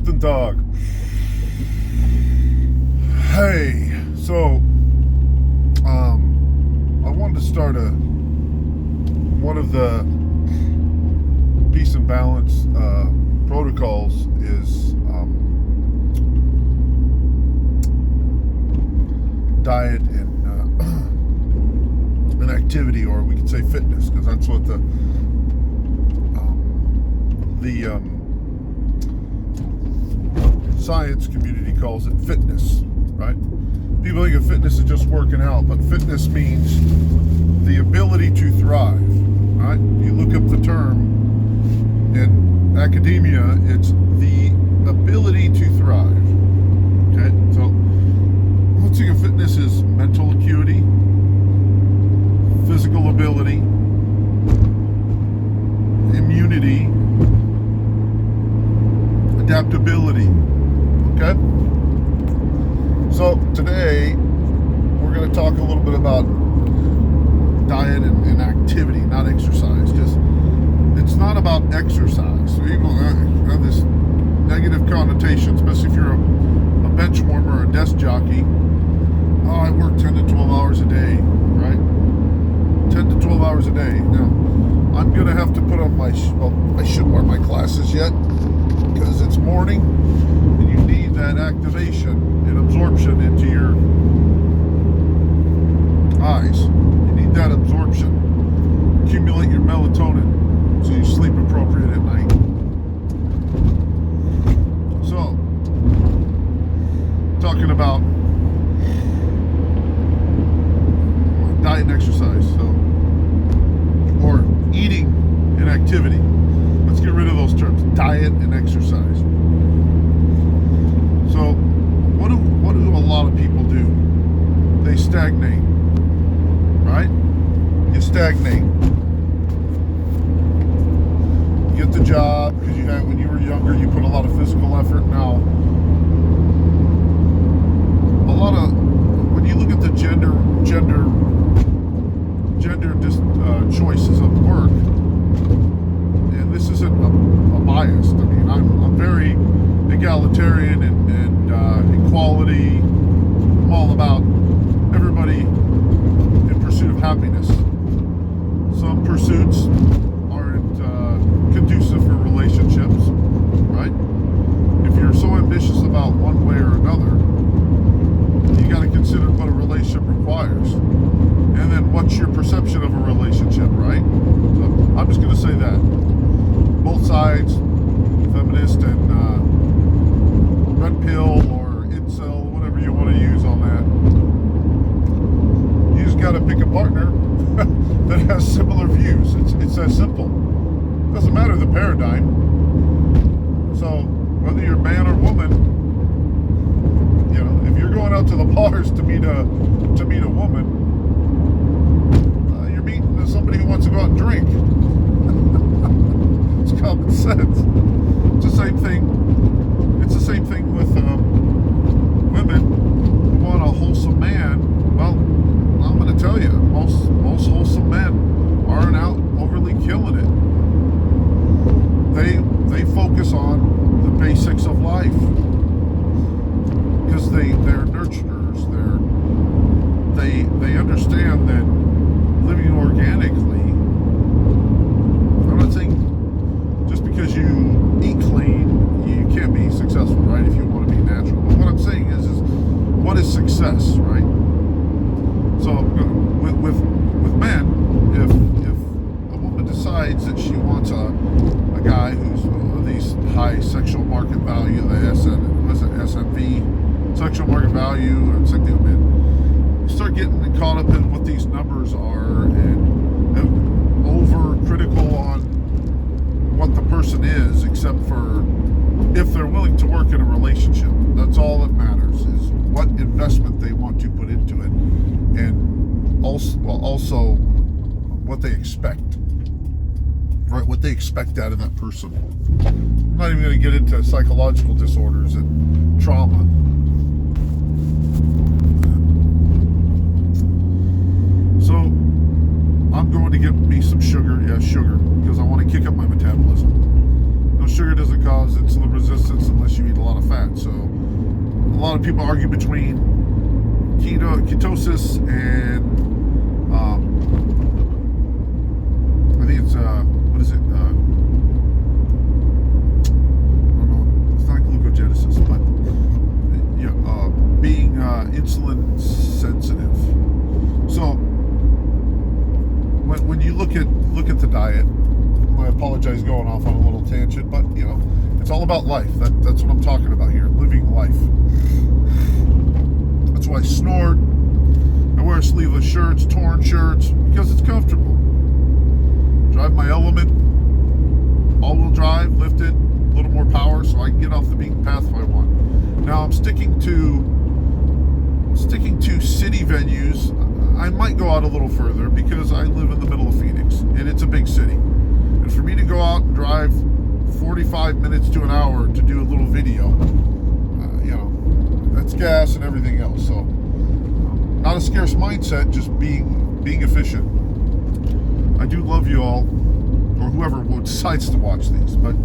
Guten Tag. Hey, so I wanted to start one of the peace and balance protocols is diet and activity, or we could say fitness, because that's what the science community calls it, fitness, right? People think of fitness as just working out, but fitness means the ability to thrive, right? You look up the term in academia, it's the ability to thrive. Okay, so one thing of fitness is mental acuity, physical ability, immunity, adaptability. Okay? So today we're going to talk a little bit about diet and activity, not exercise, because it's not about exercise. So people have this negative connotation, especially if you're a bench warmer or a desk jockey. Oh, I work 10 to 12 hours a day, right? 10 to 12 hours a day. Now, I'm going to have to put on I shouldn't wear my glasses yet because it's morning and you need that activation and absorption into your eyes. You need that absorption. Accumulate your melatonin so you sleep appropriate at night. So, talking about diet and exercise, or eating and activity. Let's get rid of those terms, diet and exercise. So, what do a lot of people do? They stagnate, right? You stagnate. You get the job because when you were younger, you put a lot of physical effort. Now, when you look at the gender choices of work, and this isn't a bias. I mean, I'm very egalitarian and equality. I'm all about everybody in pursuit of happiness. Some pursuits aren't conducive for relationships, right? If you're so ambitious about one way or another, you got to consider what a relationship requires. And then what's your perception of a relationship, right? So I'm just going to say that. Both sides, feminist and red pill or incel, whatever you want to use on that. You just got to pick a partner that has similar views. It's that simple. It doesn't matter the paradigm. So whether you're man or woman, if you're going out to the bars to meet a woman, you're meeting somebody who wants to go out and drink. It's common sense. It's the same thing. It's the same thing with women who want a wholesome man. Well, I'm going to tell you, most wholesome men aren't out overly killing it. They focus on the basics of life. Because they're nurturers, they understand that living organically, I'm not saying just because you eat clean, you can't be successful, right, if you want to be natural. But what I'm saying is what is success, right? So with men, if a woman decides that she wants a guy who's these high sexual market value, the SMV, sexual market value, and sexual men, you start getting caught up in what these numbers are and over critical on what the person is, except for if they're willing to work in a relationship. That's all that matters, is what investment they want to put into it, and also what they expect, right? What they expect out of that person. I'm not even going to get into psychological disorders and trauma. So I'm going to get me some sugar, because I want to kick up my metabolism. No sugar doesn't cause insulin resistance unless you eat a lot of fat. So a lot of people argue between ketosis and I think it's what is it? I don't know. It's not glucogenesis, but being insulin sensitive. So when you look at the diet, I apologize going off on a little tangent, but it's all about life. That's what I'm talking about here, living life. That's why I snort. I wear sleeveless shirts, torn shirts, because it's comfortable. Drive my Element, all-wheel drive, lifted, a little more power, so I can get off the beaten path if I want. Now I'm sticking to city venues. I might go out a little further because I live in the middle of Phoenix, and it's a big city. And for me to go out and drive 45 minutes to an hour to do a little video, that's gas and everything else. So not a scarce mindset, just being efficient. I do love you all, or whoever decides to watch these. But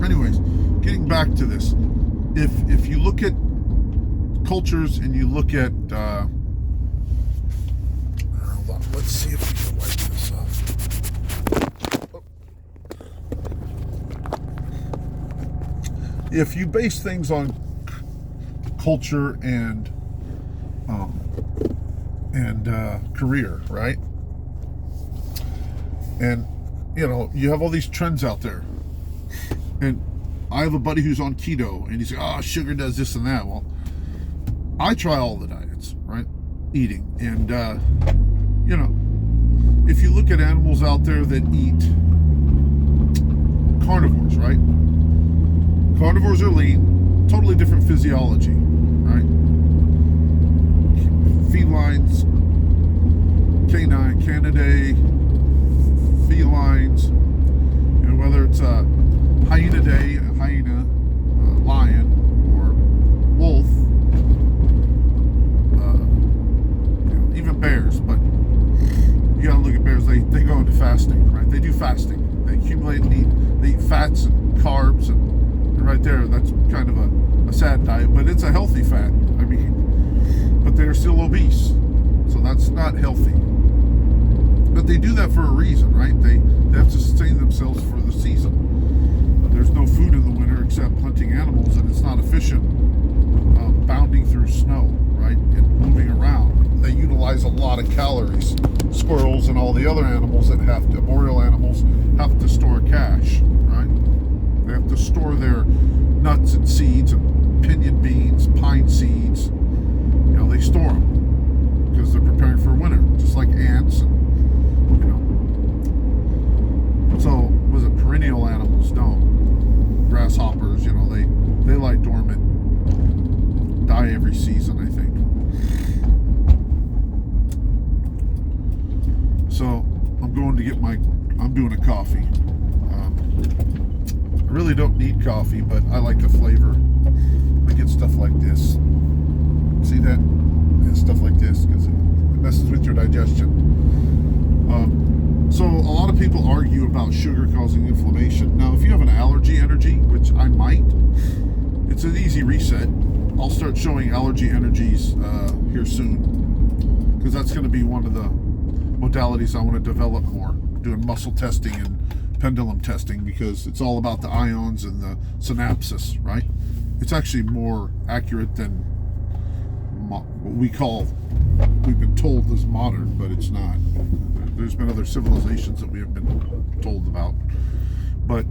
anyways, getting back to this, if you look at cultures and you look at hold on, let's see if we can wipe this off. If you base things on culture and career, right? And you have all these trends out there, and I have a buddy who's on keto, and he's like, "Oh, sugar does this and that." Well, I try all the diets, right? Eating, and if you look at animals out there that eat carnivores, right? Carnivores are lean, totally different physiology, right? Felines, canine, canidae, felines, whether it's a hyena, lion, or wolf, even bears. But you gotta look at bears. They go into fasting, right? They do fasting. They accumulate and eat. They eat fats and carbs, and right there, that's kind of a sad diet, but it's a healthy fat. I mean, but they're still obese, so that's not healthy. But they do that for a reason, right? They have to sustain themselves for the season. There's no food in the winter except hunting animals, and it's not efficient bounding through snow, right, and moving around. They utilize a lot of calories. Squirrels and all the other animals that arboreal animals have to store cash, right? They have to store their nuts and seeds and pinyon beans, pine seeds. They store them because they're preparing for winter, just like ants and So, was it perennial animals? No. Grasshoppers, they lie dormant, die every season, I think. So, I'm going to get I'm doing a coffee. I really don't need coffee, but I like the flavor. I get stuff like this. See that? Yeah, stuff like this, because it messes with your digestion. So a lot of people argue about sugar causing inflammation. Now, if you have an allergy energy, which I might, it's an easy reset. I'll start showing allergy energies here soon, because that's going to be one of the modalities I want to develop more, doing muscle testing and pendulum testing, because it's all about the ions and the synapses, right? It's actually more accurate than what we've been told is modern, but it's not. There's been other civilizations that we have been told about. But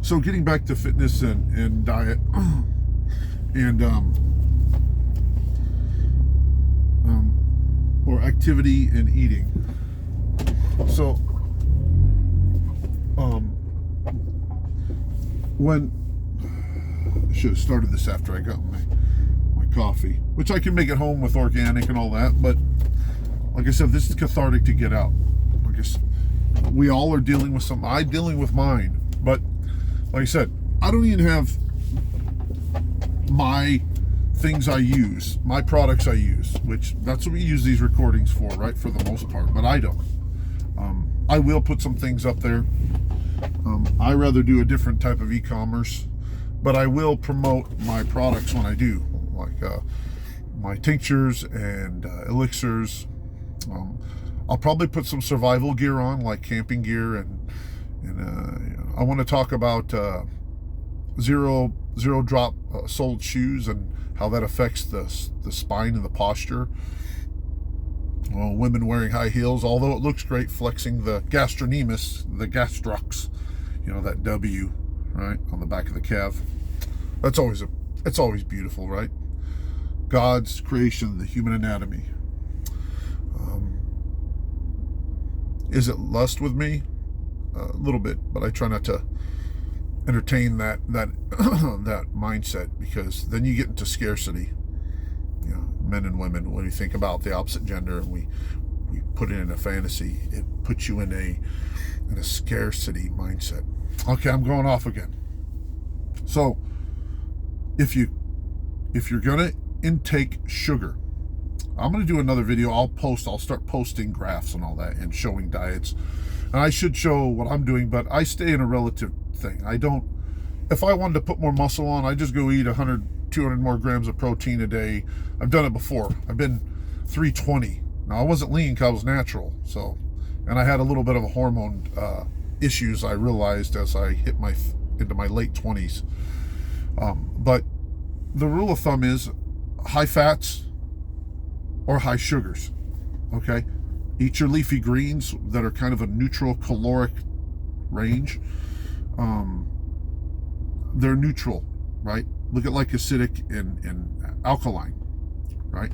so getting back to fitness and diet and or activity and eating. So when I should have started this after I got my coffee, which I can make at home with organic and all that, but like I said, this is cathartic to get out. Like I said, we all are dealing with something. I'm dealing with mine, but like I said, I don't even have my things I use, my products I use, which that's what we use these recordings for, right? For the most part, but I don't. I will put some things up there, I rather do a different type of e-commerce, but I will promote my products when I do, like my tinctures and elixirs. I'll probably put some survival gear on, like camping gear, and I want to talk about zero drop soled shoes and how that affects the spine and the posture. Well, women wearing high heels, although it looks great flexing the gastrocnemius, the gastrocs, that W, right, on the back of the calf. It's always beautiful, right? God's creation, the human anatomy. Is it lust with me? A little bit, but I try not to entertain that that mindset, because then you get into scarcity. Men and women, when we think about the opposite gender and we put it in a fantasy, it puts you in a scarcity mindset. Okay, I'm going off again. So if you're gonna intake sugar, I'm gonna do another video. I'll start posting graphs and all that and showing diets. And I should show what I'm doing, but I stay in a relative thing. If I wanted to put more muscle on, I just go eat 100, 200 more grams of protein a day. I've done it before. I've been 320. Now, I wasn't lean because I was natural. And I had a little bit of a hormone issues, I realized, as I hit into my late 20s. But the rule of thumb is high fats or high sugars, okay? Eat your leafy greens that are kind of a neutral caloric range. They're neutral, right? Look at like acidic and alkaline, right?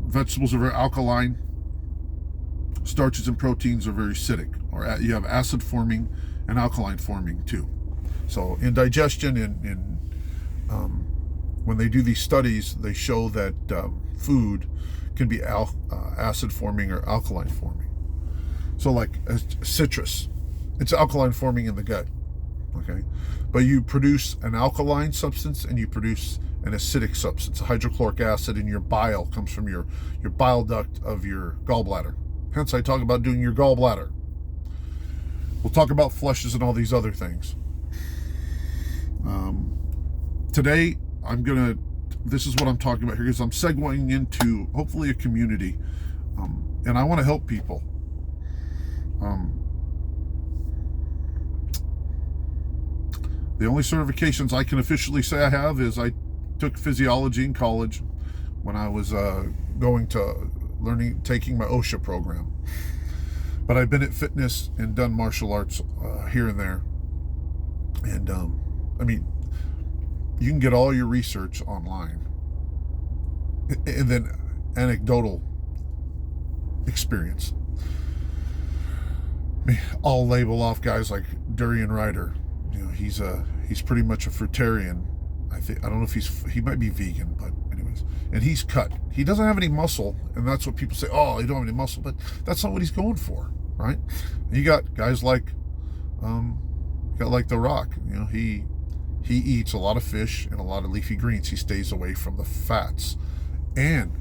Vegetables are very alkaline. Starches and proteins are very acidic, or you have acid forming and alkaline forming too. So in digestion, when they do these studies, they show that food can be acid forming or alkaline forming. So like citrus, it's alkaline forming in the gut, okay? But you produce an alkaline substance and you produce an acidic substance. Hydrochloric acid in your bile comes from your bile duct of your gallbladder. Hence, I talk about doing your gallbladder. We'll talk about flushes and all these other things. Today, this is what I'm talking about here, because I'm segueing into hopefully a community, and I want to help people. The only certifications I can officially say I have is I took physiology in college when I was taking my OSHA program. But I've been at fitness and done martial arts here and there. And you can get all your research online, and then anecdotal experience. I'll label off guys like Durian Ryder. He's pretty much a fruitarian. I don't know if he might be vegan, but anyways, and he's cut. He doesn't have any muscle, and that's what people say. Oh, you don't have any muscle, but that's not what he's going for, right? And you got guys like, The Rock. He eats a lot of fish and a lot of leafy greens. He stays away from the fats and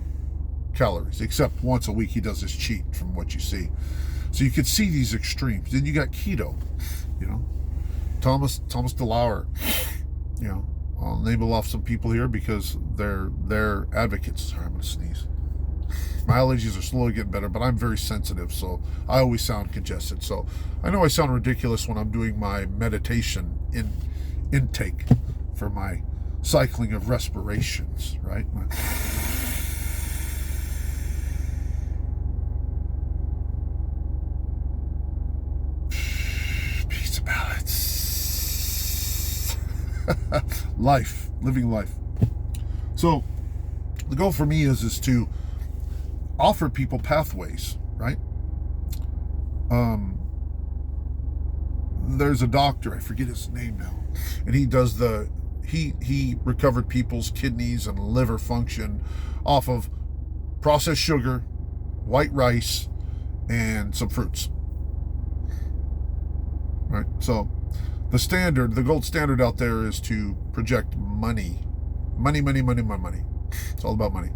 calories, except once a week he does his cheat, from what you see. So you could see these extremes. Then you got keto, Thomas DeLauer. I'll label off some people here because they're advocates. Sorry, I'm gonna sneeze. My allergies are slowly getting better, but I'm very sensitive, so I always sound congested. So I know I sound ridiculous when I'm doing my meditation intake for my cycling of respirations, right? Pizza pellets. Living life. So the goal for me is to offer people pathways, right? There's a doctor, I forget his name now, and he does he recovered people's kidneys and liver function off of processed sugar, white rice, and some fruits, right? So the gold standard out there is to project money. It's all about money.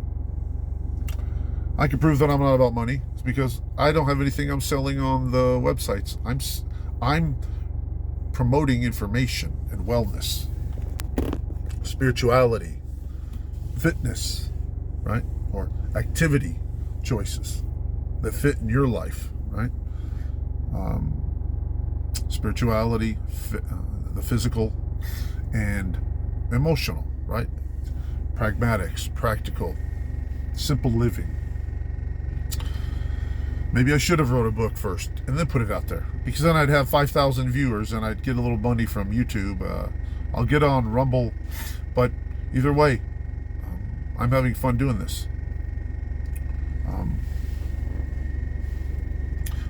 I can prove that I'm not about money. It's because I don't have anything I'm selling on the websites. I'm promoting information and wellness, spirituality, fitness, right? Or activity choices that fit in your life, right? Spirituality, the physical and emotional, right? Pragmatics, practical, simple living. Maybe I should have wrote a book first and then put it out there, because then I'd have 5,000 viewers and I'd get a little money from YouTube. I'll get on Rumble, but either way, I'm having fun doing this.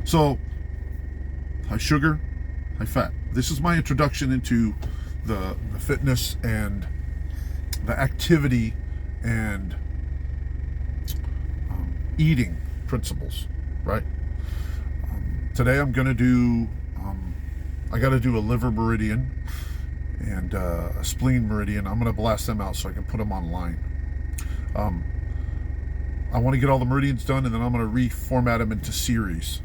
So, high sugar, high fat. This is my introduction into the fitness and the activity and eating principles, right? Today I'm going to do, I got to do a liver meridian and a spleen meridian. I'm going to blast them out so I can put them online. I want to get all the meridians done, and then I'm going to reformat them into series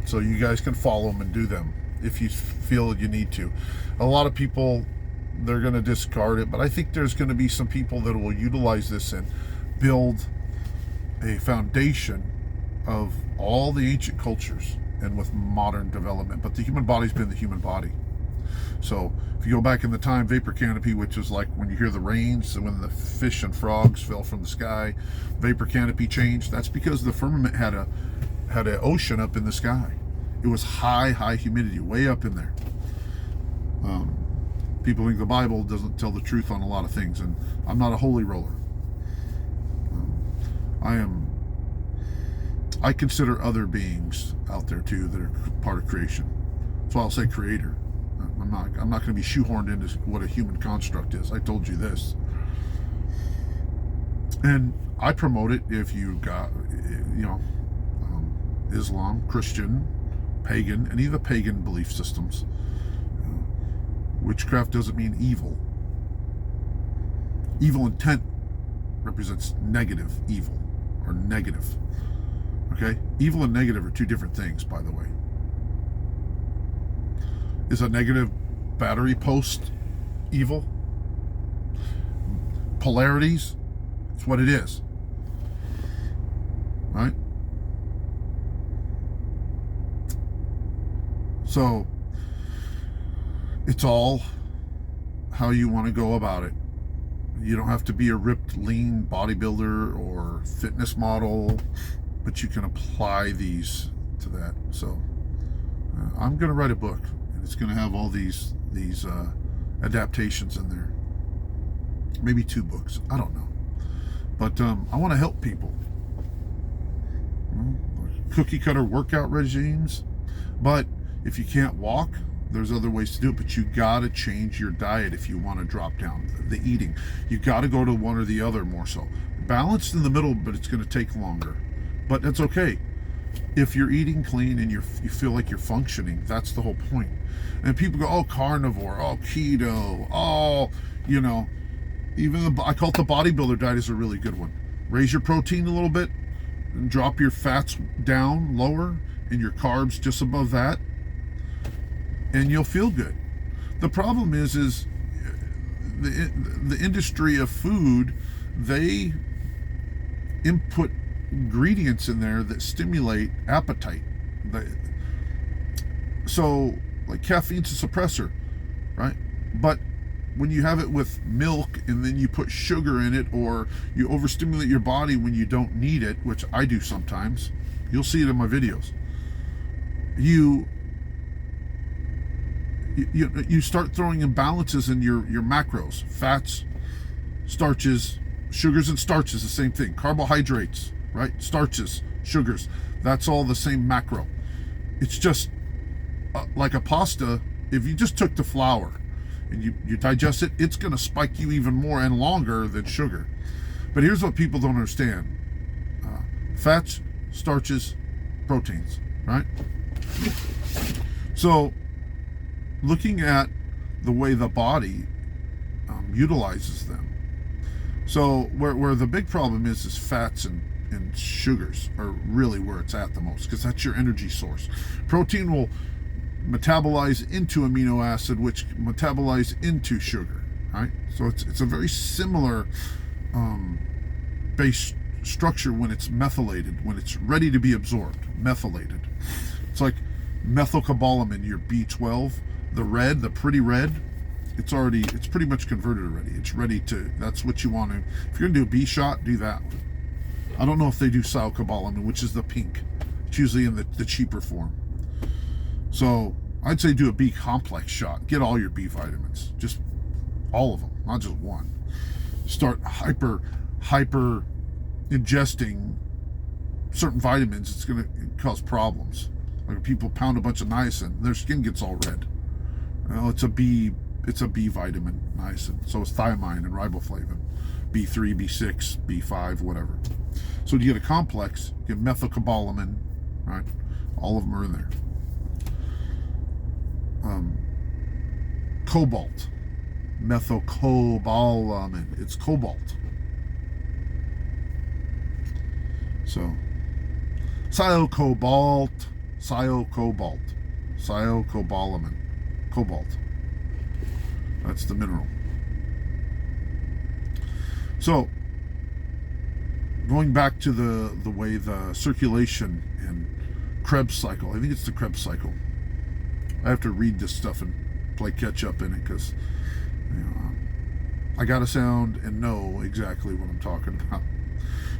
so you guys can follow them and do them if you feel you need to. A lot of people, they're going to discard it, but I think there's going to be some people that will utilize this and build a foundation of all the ancient cultures and with modern development. But the human body's been the human body. So if you go back in the time, vapor canopy, which is like when you hear the rains and when the fish and frogs fell from the sky, vapor canopy changed. That's because the firmament had an ocean up in the sky. It was high humidity, way up in there. People think the Bible doesn't tell the truth on a lot of things, and I'm not a holy roller. I consider other beings out there too that are part of creation. That's why I'll say creator. I'm not going to be shoehorned into what a human construct is. I told you this. And I promote it if you got, Islam, Christian, pagan, any of the pagan belief systems. Witchcraft doesn't mean evil. Evil intent represents negative evil or negative. Okay? Evil and negative are two different things, by the way. Is a negative battery post evil? Polarities? It's what it is. Right? So, it's all how you want to go about it. You don't have to be a ripped, lean bodybuilder or fitness model, but you can apply these to that. So, I'm going to write a book. It's going to have all these adaptations in there. Maybe 2 books. I don't know. But I want to help people. Cookie cutter workout regimes. But if you can't walk, there's other ways to do it. But you got to change your diet if you want to drop down the eating. You got to go to one or the other more so. Balanced in the middle, but it's going to take longer. But that's okay. If you're eating clean and you feel like you're functioning, that's the whole point. And people go, oh, carnivore, oh, keto, oh, even I call it the bodybuilder diet is a really good one. Raise your protein a little bit and drop your fats down lower and your carbs just above that, and you'll feel good. The problem is the industry of food, they input ingredients in there that stimulate appetite. So, like caffeine's a suppressor, right? But when you have it with milk and then you put sugar in it, or you overstimulate your body when you don't need it, which I do sometimes, you'll see it in my videos. You start throwing imbalances in your macros, fats, starches, sugars and starches, the same thing. Carbohydrates, right? Starches, sugars, that's all the same macro. It's just like a pasta. If you just took the flour and you digest it, it's going to spike you even more and longer than sugar. But here's what people don't understand. Fats, starches, proteins, right? So looking at the way the body utilizes them. So where the big problem is fats and sugars are really where it's at the most, because that's your energy source. Protein will metabolize into amino acid, which metabolize into sugar, right? So it's a very similar base structure when it's methylated, when it's ready to be absorbed, methylated. It's like methylcobalamin, your B12, the red, the pretty red, it's pretty much converted already. It's ready to, that's what you want to, if you're going to do a B shot, do that one. I don't know if they do cyanocobalamin, which is the pink. It's usually in the cheaper form. So I'd say do a B complex shot. Get all your B vitamins, just all of them, not just one. Start hyper ingesting certain vitamins. It's going to cause problems. Like if people pound a bunch of niacin, their skin gets all red. Well, it's a B vitamin, niacin. So it's thiamine and riboflavin, B3, B6, B5, whatever. So you get a complex, you get methylcobalamin, right? All of them are in there. Cobalt, methylcobalamin. It's cobalt. So cyanocobalamin, cobalt. That's the mineral. So going back to the way the circulation and Krebs cycle, I think it's the Krebs cycle. I have to read this stuff and play catch up in it because I gotta sound and know exactly what I'm talking about.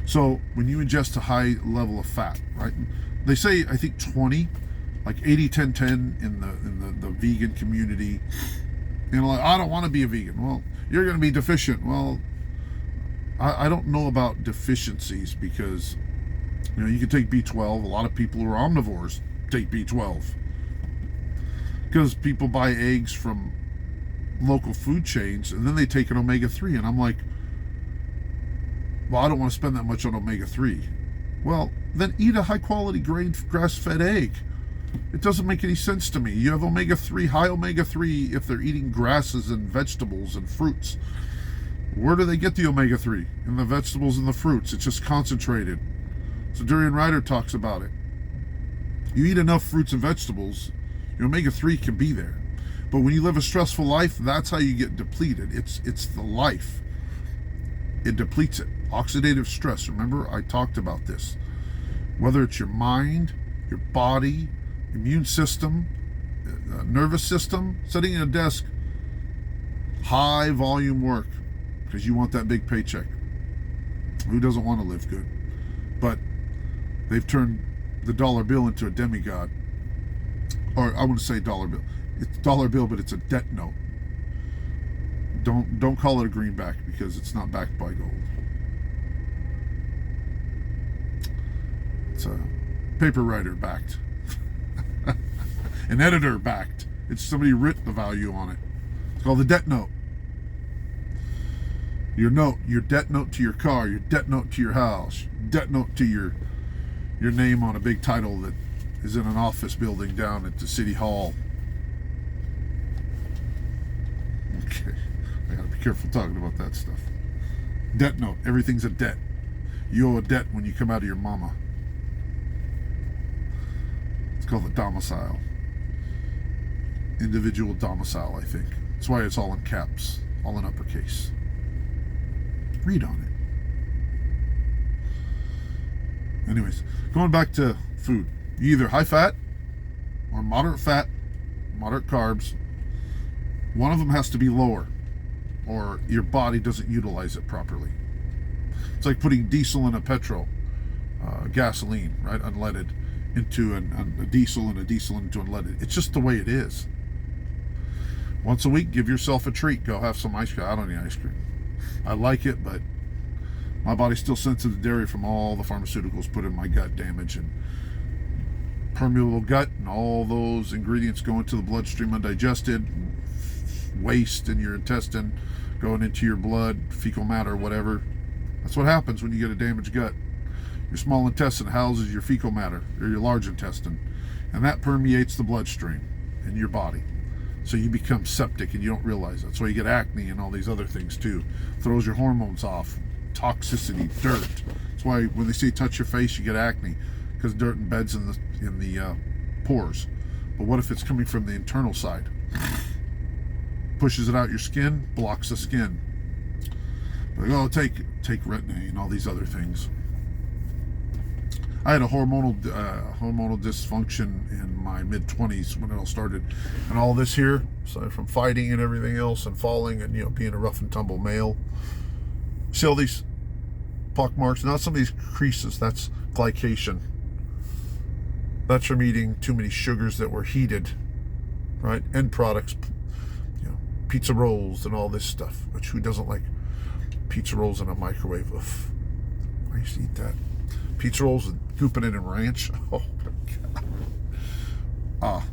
So when you ingest a high level of fat, right? They say, I think 20, like 80-10-10 in the vegan community. Like, I don't want to be a vegan. Well, you're going to be deficient. Well, I don't know about deficiencies because you can take B12. A lot of people who are omnivores take B12 because people buy eggs from local food chains and then they take an omega-3, and I'm like, well, I don't want to spend that much on omega-3. Well, then eat a high-quality grass-fed egg. It doesn't make any sense to me. You have omega-3, high omega-3 if they're eating grasses and vegetables and fruits. Where do they get the omega-3? In the vegetables and the fruits. It's just concentrated. So Durian Ryder talks about it. You eat enough fruits and vegetables, your omega-3 can be there. But when you live a stressful life, that's how you get depleted. It's the life. It depletes it. Oxidative stress. Remember, I talked about this. Whether it's your mind, your body, immune system, nervous system, sitting at a desk, high volume work because you want that big paycheck. Who doesn't want to live good? But they've turned the dollar bill into a demigod. Or I wouldn't say dollar bill. It's dollar bill, but it's a debt note. Don't call it a greenback because it's not backed by gold. It's a paper writer backed. An editor backed. It's somebody writ the value on it. It's called the debt note. Your debt note to your car, your debt note to your house, debt note to your name on a big title that is in an office building down at the city hall. Okay, I gotta be careful talking about that stuff. Debt note, everything's a debt. You owe a debt when you come out of your mama. It's called the domicile. Individual domicile, I think. That's why it's all in caps, all in uppercase. Read on it. Anyways, going back to food. You either high fat or moderate carbs. One of them has to be lower or your body doesn't utilize it properly. It's like putting diesel in a petrol, gasoline, right? Unleaded into a diesel and a diesel into unleaded. It's just the way it is. Once a week, give yourself a treat. Go have some ice cream. I don't eat ice cream. I like it, but my body's still sensitive to dairy from all the pharmaceuticals put in my gut, damage and permeable gut, and all those ingredients go into the bloodstream undigested, waste in your intestine, going into your blood, fecal matter, whatever. That's what happens when you get a damaged gut. Your small intestine houses your fecal matter, or your large intestine, and that permeates the bloodstream in your body. So you become septic and you don't realize it. That's why you get acne and all these other things too. Throws your hormones off. Toxicity, dirt. That's why when they say touch your face, you get acne, because dirt embeds in the pores. But what if it's coming from the internal side? Pushes it out your skin, blocks the skin. Like, oh, take retin-A and all these other things. I had a hormonal dysfunction in my mid-20s when it all started, and all this here, so from fighting and everything else, and falling, and being a rough and tumble male. See all these pock marks? Not some of these creases. That's glycation. That's from eating too many sugars that were heated, right? End products, pizza rolls and all this stuff. Which who doesn't like pizza rolls in a microwave? Oof. I used to eat that. Pizza rolls with gooping it in ranch. Oh my god.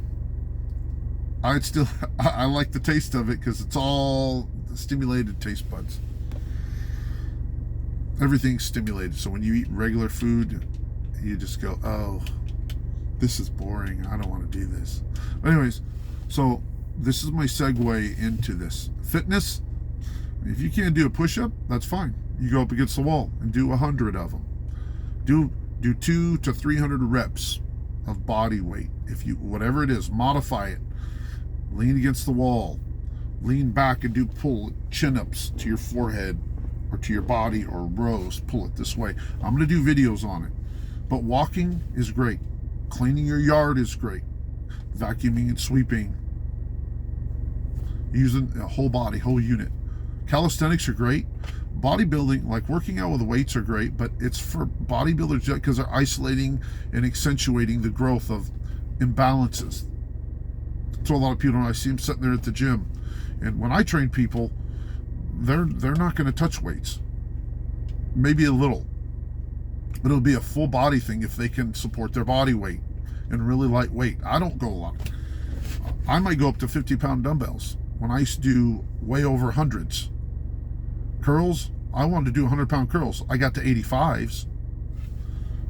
I like the taste of it because it's all stimulated taste buds. Everything's stimulated. So when you eat regular food, you just go, oh, this is boring. I don't want to do this. But anyways, so this is my segue into this. Fitness. If you can't do a push-up, that's fine. You go up against the wall and do 100 of them. Do 200 to 300 reps of body weight. If you, whatever it is, modify it. Lean against the wall. Lean back and do pull chin-ups to your forehead or to your body, or rows. Pull it this way. I'm going to do videos on it. But walking is great. Cleaning your yard is great. Vacuuming and sweeping. Using a whole body, whole unit. Calisthenics are great. Bodybuilding, like working out with weights, are great, but it's for bodybuilders because they're isolating and accentuating the growth of imbalances. So a lot of people, I see them sitting there at the gym, and when I train people, they're not going to touch weights. Maybe a little, but it'll be a full body thing if they can support their body weight and really light weight. I don't go a lot. I might go up to 50-pound dumbbells when I used to do way over hundreds. Curls, I wanted to do 100-pound curls. I got to 85s,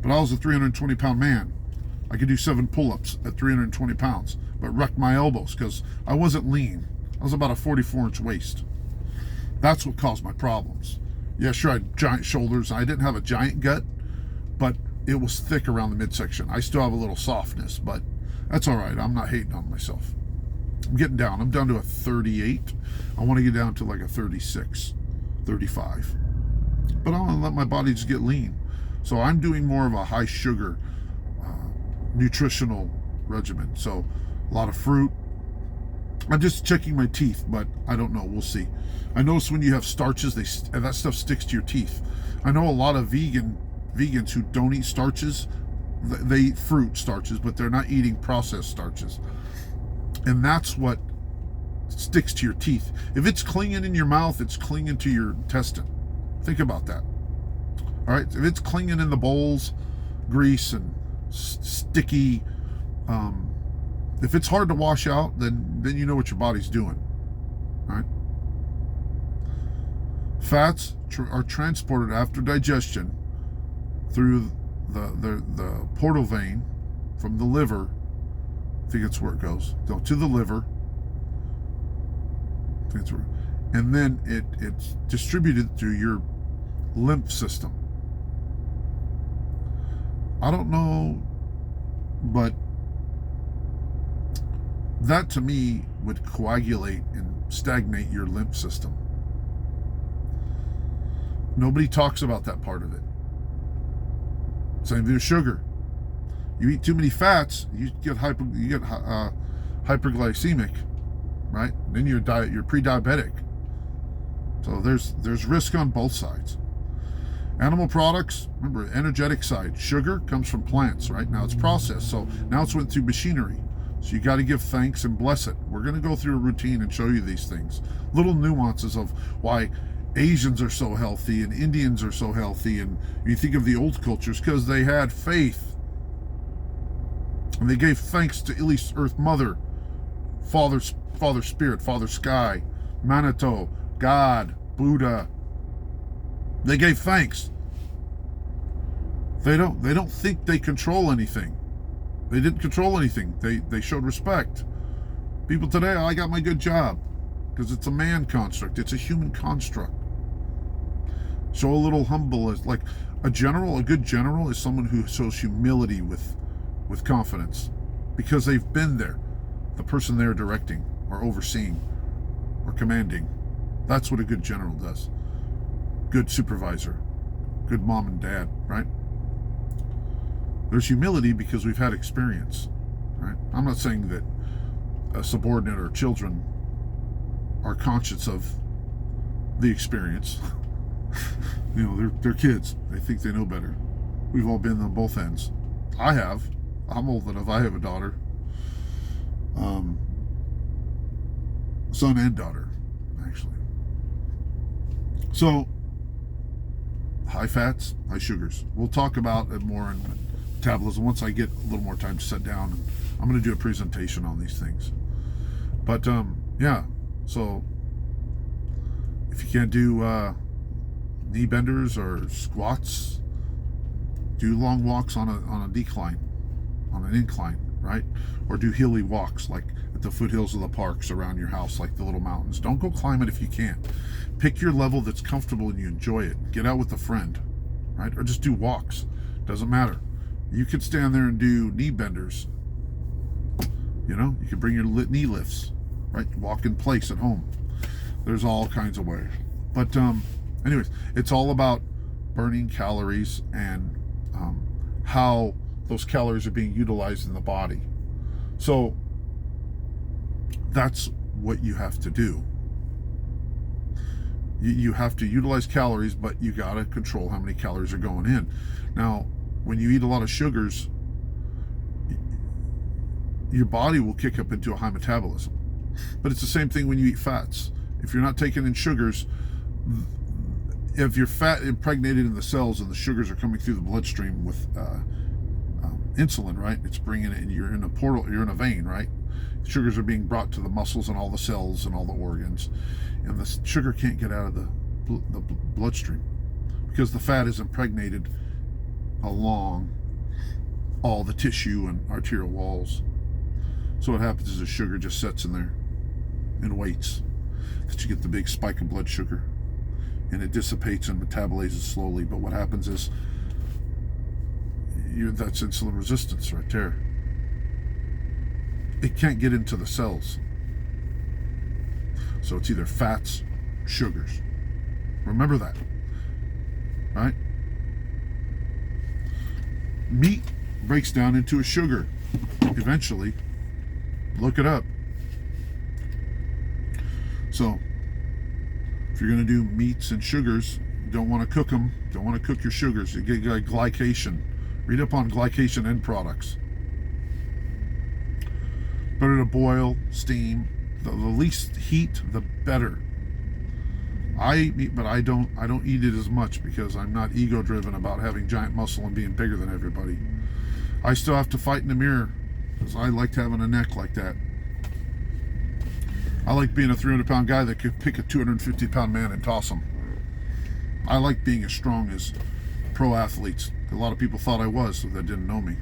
but I was a 320-pound man. I could do 7 pull-ups at 320 pounds, but wrecked my elbows because I wasn't lean. I was about a 44-inch waist. That's what caused my problems. Yeah, sure, I had giant shoulders. I didn't have a giant gut, but it was thick around the midsection. I still have a little softness, but that's all right. I'm not hating on myself. I'm getting down. I'm down to a 38. I want to get down to like a 36, 35. But I want to let my body just get lean. So I'm doing more of a high sugar nutritional regimen. So a lot of fruit. I'm just checking my teeth, but I don't know. We'll see. I notice when you have starches, that stuff sticks to your teeth. I know a lot of vegans who don't eat starches. They eat fruit starches, but they're not eating processed starches. And that's what sticks to your teeth. If it's clinging in your mouth, it's clinging to your intestine. Think about that. All right. If it's clinging in the bowls, grease and sticky, if it's hard to wash out, then you know what your body's doing. All right. Fats are transported after digestion through the portal vein from the liver. I think it's where it goes. Go to the liver. And then it's distributed through your lymph system. I don't know, but that to me would coagulate and stagnate your lymph system. Nobody talks about that part of it. Same thing with sugar. You eat too many fats, you get hyperglycemic, right? Then you're pre-diabetic. So there's risk on both sides. Animal products, remember, energetic side. Sugar comes from plants, right? Now it's processed, so now it's went through machinery. So you got to give thanks and bless it. We're going to go through a routine and show you these things. Little nuances of why Asians are so healthy and Indians are so healthy. And you think of the old cultures because they had faith. And they gave thanks to Ilis, Earth Mother, Father Spirit, Father Sky, Manitou, God, Buddha. They gave thanks. They don't think they control anything. They didn't control anything. They showed respect. People today, I got my good job because it's a man construct. It's a human construct. Show a little humble as like a good general is someone who shows humility with confidence. because they've been there. The person there directing or overseeing or commanding. That's what a good general does. Good supervisor. Good mom and dad, right? There's humility because we've had experience, right? I'm not saying that a subordinate or children are conscious of the experience. You know, they're kids. They think they know better. We've all been on both ends. I have. I'm old enough. I have a daughter. Son and daughter, actually. So, high fats, high sugars. We'll talk about it more in metabolism once I get a little more time to sit down. And I'm going to do a presentation on these things. But, yeah. So, if you can't do knee benders or squats, do long walks on a decline, on an incline, right? Or do hilly walks like at the foothills of the parks around your house, like the little mountains. Don't go climb it if you can't. Pick your level that's comfortable and you enjoy it. Get out with a friend, right? Or just do walks. Doesn't matter. You could stand there and do knee benders. You know, you could bring your knee lifts, right? Walk in place at home. There's all kinds of ways. But anyways, it's all about burning calories and how those calories are being utilized in the body. So that's what you have to do. You have to utilize calories, but you got to control how many calories are going in. Now, when you eat a lot of sugars, your body will kick up into a high metabolism. But it's the same thing when you eat fats. If you're not taking in sugars, if you're fat impregnated in the cells and the sugars are coming through the bloodstream with insulin, right? It's bringing it, and you're in a portal, you're in a vein, right? Sugars are being brought to the muscles and all the cells and all the organs, and the sugar can't get out of the bloodstream because the fat is impregnated along all the tissue and arterial walls. So what happens is the sugar just sits in there and waits. That you get the big spike of blood sugar, and it dissipates and metabolizes slowly. But what happens is that's insulin resistance right there. It can't get into the cells. So it's either fats, sugars. Remember that, right? Meat breaks down into a sugar eventually. Look it up. So if you're going to do meats and sugars, you don't want to cook them. Don't want to cook your sugars. You get glycation. Read up on glycation end products. Better to boil, steam. The least heat, the better. I eat, but I don't eat it as much because I'm not ego-driven about having giant muscle and being bigger than everybody. I still have to fight in the mirror because I liked having a neck like that. I like being a 300-pound guy that could pick a 250-pound man and toss him. I like being as strong as pro athletes. A lot of people thought I was, so they didn't know me.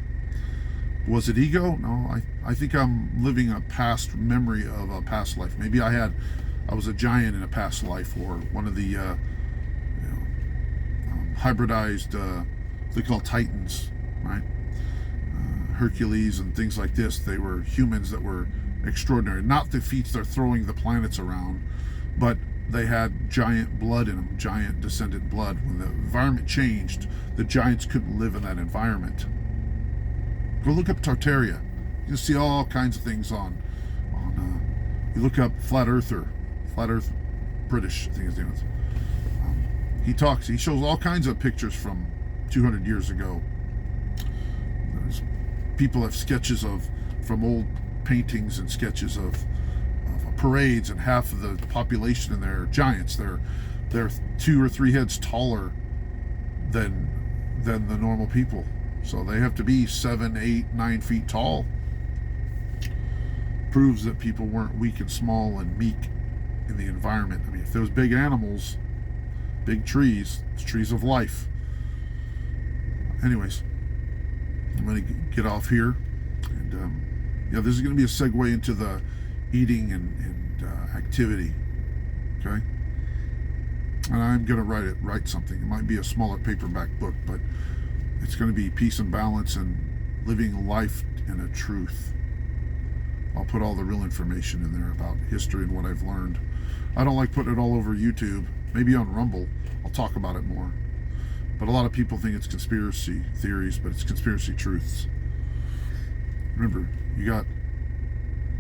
Was it ego? No, I think I'm living a past memory of a past life. Maybe I was a giant in a past life, or one of the hybridized, they call titans, right? Hercules and things like this. They were humans that were extraordinary. Not the feats they're throwing the planets around, but they had giant blood in them, giant descendant blood. When the environment changed, the giants couldn't live in that environment. Go look up Tartaria. You'll see all kinds of things on you look up Flat Earth British, I think his name is. He shows all kinds of pictures from 200 years ago. People have sketches from old paintings and sketches of parades, and half of the population in there are giants. They're 2 or 3 heads taller than the normal people. So they have to be 7, 8, 9 feet tall. Proves that people weren't weak and small and meek in the environment. I mean, if there was big animals, big trees, it's trees of life. Anyways, I'm going to get off here. And this is going to be a segue into the eating and activity. Okay? And I'm going to write something. It might be a smaller paperback book, but it's going to be peace and balance and living life in a truth. I'll put all the real information in there about history and what I've learned. I don't like putting it all over YouTube. Maybe on Rumble, I'll talk about it more. But a lot of people think it's conspiracy theories, but it's conspiracy truths. Remember, you got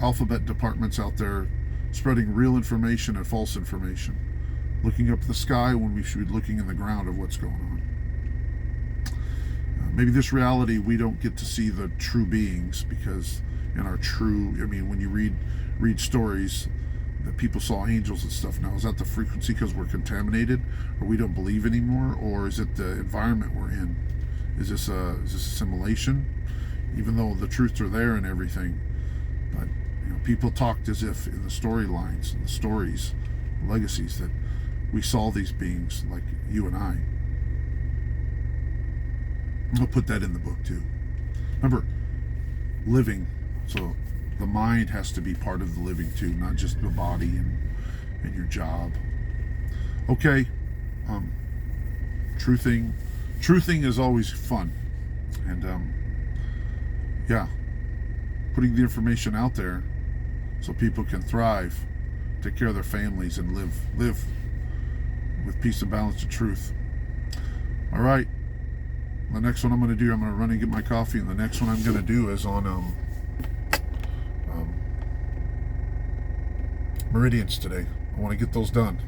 alphabet departments out there spreading real information and false information, looking up the sky when we should be looking in the ground of what's going on. Maybe this reality, we don't get to see the true beings, because in our true, when you read stories that people saw angels and stuff. Now, is that the frequency because we're contaminated, or we don't believe anymore, or is it the environment we're in? Is this assimilation? Even though the truths are there and everything, but people talked as if in the storylines and the stories, legacies, that we saw these beings like you and I. I'll put that in the book too. Remember, living, so the mind has to be part of the living too, not just the body and your job. Okay, truthing is always fun, and yeah, putting the information out there so people can thrive, take care of their families, and live with peace and balance and truth. All right. The next one I'm going to do, I'm going to run and get my coffee, and the next one I'm going to do is on meridians today. I want to get those done.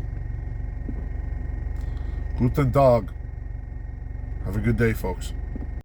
Guten Tag. Have a good day, folks.